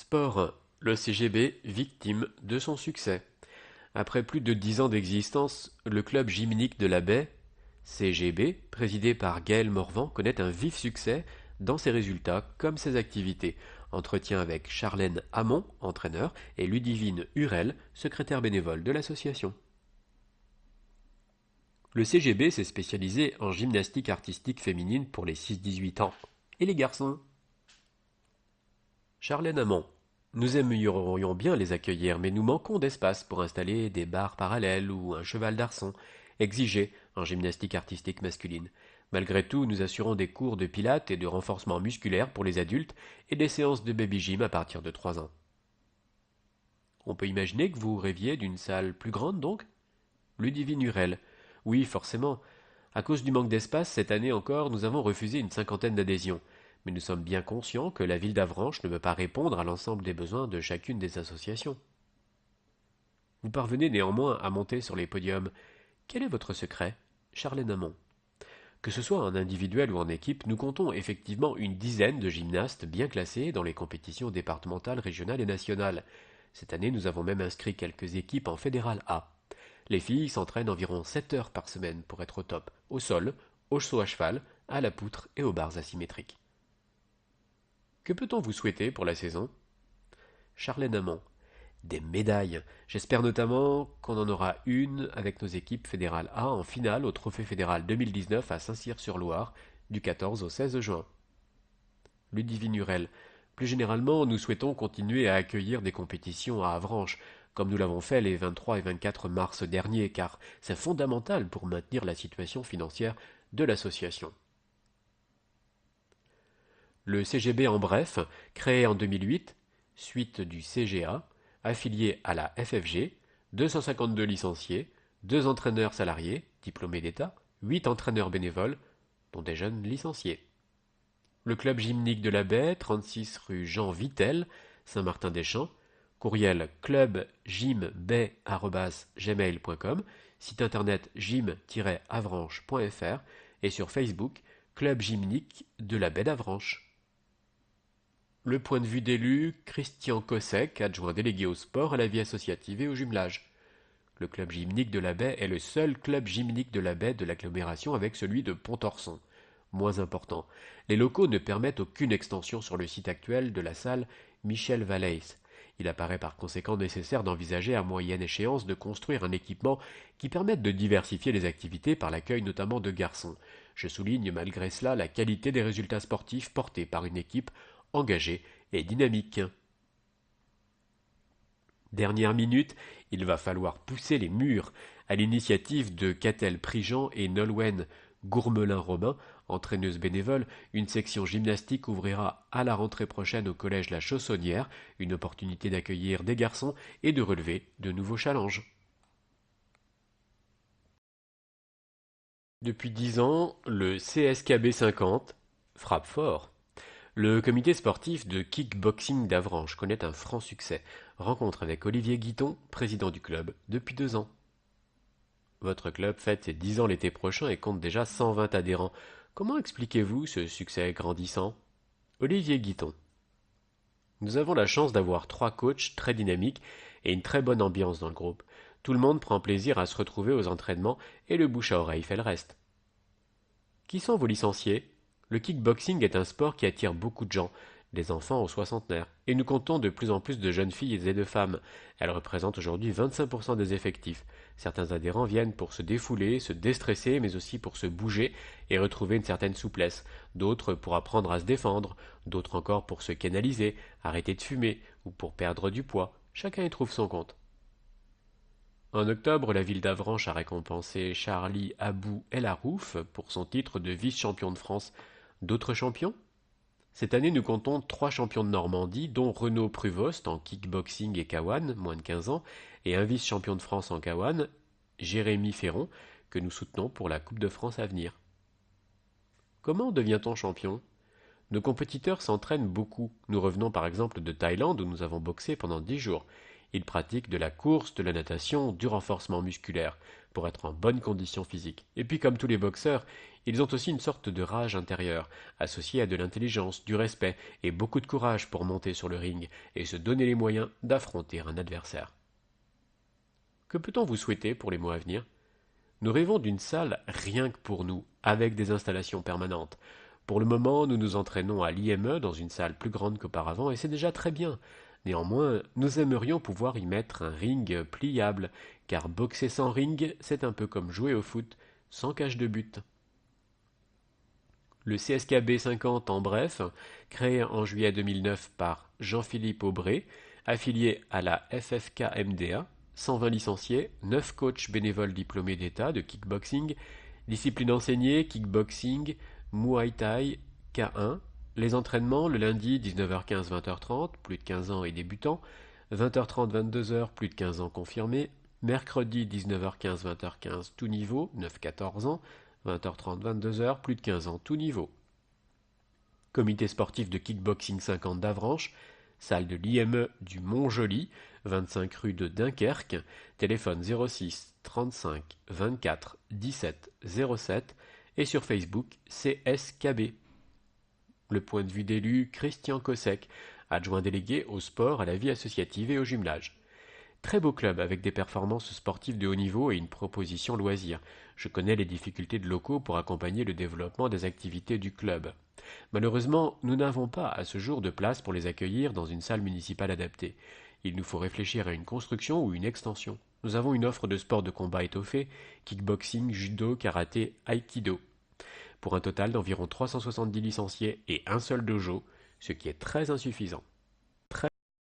Sport, le CGB victime de son succès. Après plus de 10 ans d'existence, le club gymnique de la Baie, CGB, présidé par Gaël Morvan, connaît un vif succès dans ses résultats comme ses activités. Entretien avec Charlène Hamon, entraîneur, et Ludivine Hurel, secrétaire bénévole de l'association. Le CGB s'est spécialisé en gymnastique artistique féminine pour les 6-18 ans. Et les garçons? Charlène Hamon. Nous aimerions bien les accueillir, mais nous manquons d'espace pour installer des barres parallèles ou un cheval d'arçon, exigé en gymnastique artistique masculine. Malgré tout, nous assurons des cours de pilates et de renforcement musculaire pour les adultes et des séances de baby gym à partir de 3 ans. On peut imaginer que vous rêviez d'une salle plus grande donc? Ludivine Hurel. Oui, forcément. À cause du manque d'espace, cette année encore, nous avons refusé une 50aine d'adhésions. Mais nous sommes bien conscients que la ville d'Avranches ne peut pas répondre à l'ensemble des besoins de chacune des associations. Vous parvenez néanmoins à monter sur les podiums. Quel est votre secret? Charlène Hamon. Que ce soit en individuel ou en équipe, nous comptons effectivement une dizaine de gymnastes bien classés dans les compétitions départementales, régionales et nationales. Cette année, nous avons même inscrit quelques équipes en fédéral A. Les filles s'entraînent environ 7 heures par semaine pour être au top, au sol, au saut à cheval, à la poutre et aux barres asymétriques. Que peut-on vous souhaiter pour la saison? Charlène Hamon. Des médailles. J'espère notamment qu'on en aura une avec nos équipes fédérales A en finale au Trophée fédéral 2019 à Saint-Cyr-sur-Loire, du 14 au 16 juin. Ludivine Hurel. Plus généralement, nous souhaitons continuer à accueillir des compétitions à Avranches, comme nous l'avons fait les 23 et 24 mars derniers, car c'est fondamental pour maintenir la situation financière de l'association. Le CGB en bref, créé en 2008, suite du CGA, affilié à la FFG, 252 licenciés, 2 entraîneurs salariés, diplômés d'État, 8 entraîneurs bénévoles, dont des jeunes licenciés. Le club gymnique de la Baie, 36 rue Jean Vitel, Saint-Martin-des-Champs, courriel clubgymbaie@gmail.com, site internet gym-avranches.fr et sur Facebook, Club gymnique de la Baie d'Avranches. Le point de vue d'élu, Christian Kossek, adjoint délégué au sport, à la vie associative et au jumelage. Le club gymnique de la Baie est le seul club gymnique de la Baie de l'agglomération avec celui de Pontorson. Moins important, les locaux ne permettent aucune extension sur le site actuel de la salle Michel Valleys. Il apparaît par conséquent nécessaire d'envisager à moyenne échéance de construire un équipement qui permette de diversifier les activités par l'accueil notamment de garçons. Je souligne malgré cela la qualité des résultats sportifs portés par une équipe engagée et dynamique. Dernière minute, il va falloir pousser les murs. À l'initiative de Catel Prigent et Nolwenn Gourmelin-Robin, entraîneuse bénévole, une section gymnastique ouvrira à la rentrée prochaine au collège La Chaussonnière, une opportunité d'accueillir des garçons et de relever de nouveaux challenges. Depuis 10 ans, le CSKB 50 frappe fort. Le comité sportif de kickboxing d'Avranches connaît un franc succès. Rencontre avec Olivier Guiton, président du club, depuis 2 ans. Votre club fête ses 10 ans l'été prochain et compte déjà 120 adhérents. Comment expliquez-vous ce succès grandissant? Olivier Guiton. Nous avons la chance d'avoir 3 coachs très dynamiques et une très bonne ambiance dans le groupe. Tout le monde prend plaisir à se retrouver aux entraînements et le bouche à oreille fait le reste. Qui sont vos licenciés? Le kickboxing est un sport qui attire beaucoup de gens, des enfants aux soixantenaires, et nous comptons de plus en plus de jeunes filles et de femmes. Elles représentent aujourd'hui 25% des effectifs. Certains adhérents viennent pour se défouler, se déstresser, mais aussi pour se bouger et retrouver une certaine souplesse. D'autres pour apprendre à se défendre, d'autres encore pour se canaliser, arrêter de fumer, ou pour perdre du poids. Chacun y trouve son compte. En octobre, la ville d'Avranches a récompensé Charlie Abou El Harouf pour son titre de vice-champion de France. D'autres champions? Cette année, nous comptons 3 champions de Normandie, dont Renaud Pruvost en kickboxing et Kawan, moins de 15 ans, et un vice-champion de France en Kawan, Jérémy Ferron, que nous soutenons pour la Coupe de France à venir. Comment devient-on champion? Nos compétiteurs s'entraînent beaucoup. Nous revenons par exemple de Thaïlande où nous avons boxé pendant 10 jours. Ils pratiquent de la course, de la natation, du renforcement musculaire, pour être en bonne condition physique. Et puis comme tous les boxeurs, Ils ont aussi une sorte de rage intérieure, associée à de l'intelligence, du respect et beaucoup de courage pour monter sur le ring et se donner les moyens d'affronter un adversaire. Que peut-on vous souhaiter pour les mois à venir? Nous rêvons d'une salle rien que pour nous, avec des installations permanentes. Pour le moment, nous nous entraînons à l'IME dans une salle plus grande qu'auparavant et c'est déjà très bien. Néanmoins, nous aimerions pouvoir y mettre un ring pliable, car boxer sans ring, c'est un peu comme jouer au foot sans cage de but. Le CSKB 50 en bref, créé en juillet 2009 par Jean-Philippe Aubray, affilié à la FFK-MDA, 120 licenciés, 9 coachs bénévoles diplômés d'État de kickboxing, discipline enseignée, kickboxing, Muay Thai, K1, les entraînements le lundi 19h15-20h30, plus de 15 ans et débutants, 20h30-22h, plus de 15 ans confirmés, mercredi 19h15-20h15, tout niveau, 9-14 ans, 20h30-22h, plus de 15 ans, tout niveau. Comité sportif de kickboxing 50 d'Avranches, salle de l'IME du Mont-Joli, 25 rue de Dunkerque, téléphone 06 35 24 17 07 et sur Facebook CSKB. Le point de vue d'élu Christian Kossek, adjoint délégué au sport, à la vie associative et au jumelage. Très beau club avec des performances sportives de haut niveau et une proposition loisir. Je connais les difficultés de locaux pour accompagner le développement des activités du club. Malheureusement, nous n'avons pas à ce jour de place pour les accueillir dans une salle municipale adaptée. Il nous faut réfléchir à une construction ou une extension. Nous avons une offre de sports de combat étoffée, kickboxing, judo, karaté, aïkido, pour un total d'environ 370 licenciés et un seul dojo, ce qui est très insuffisant.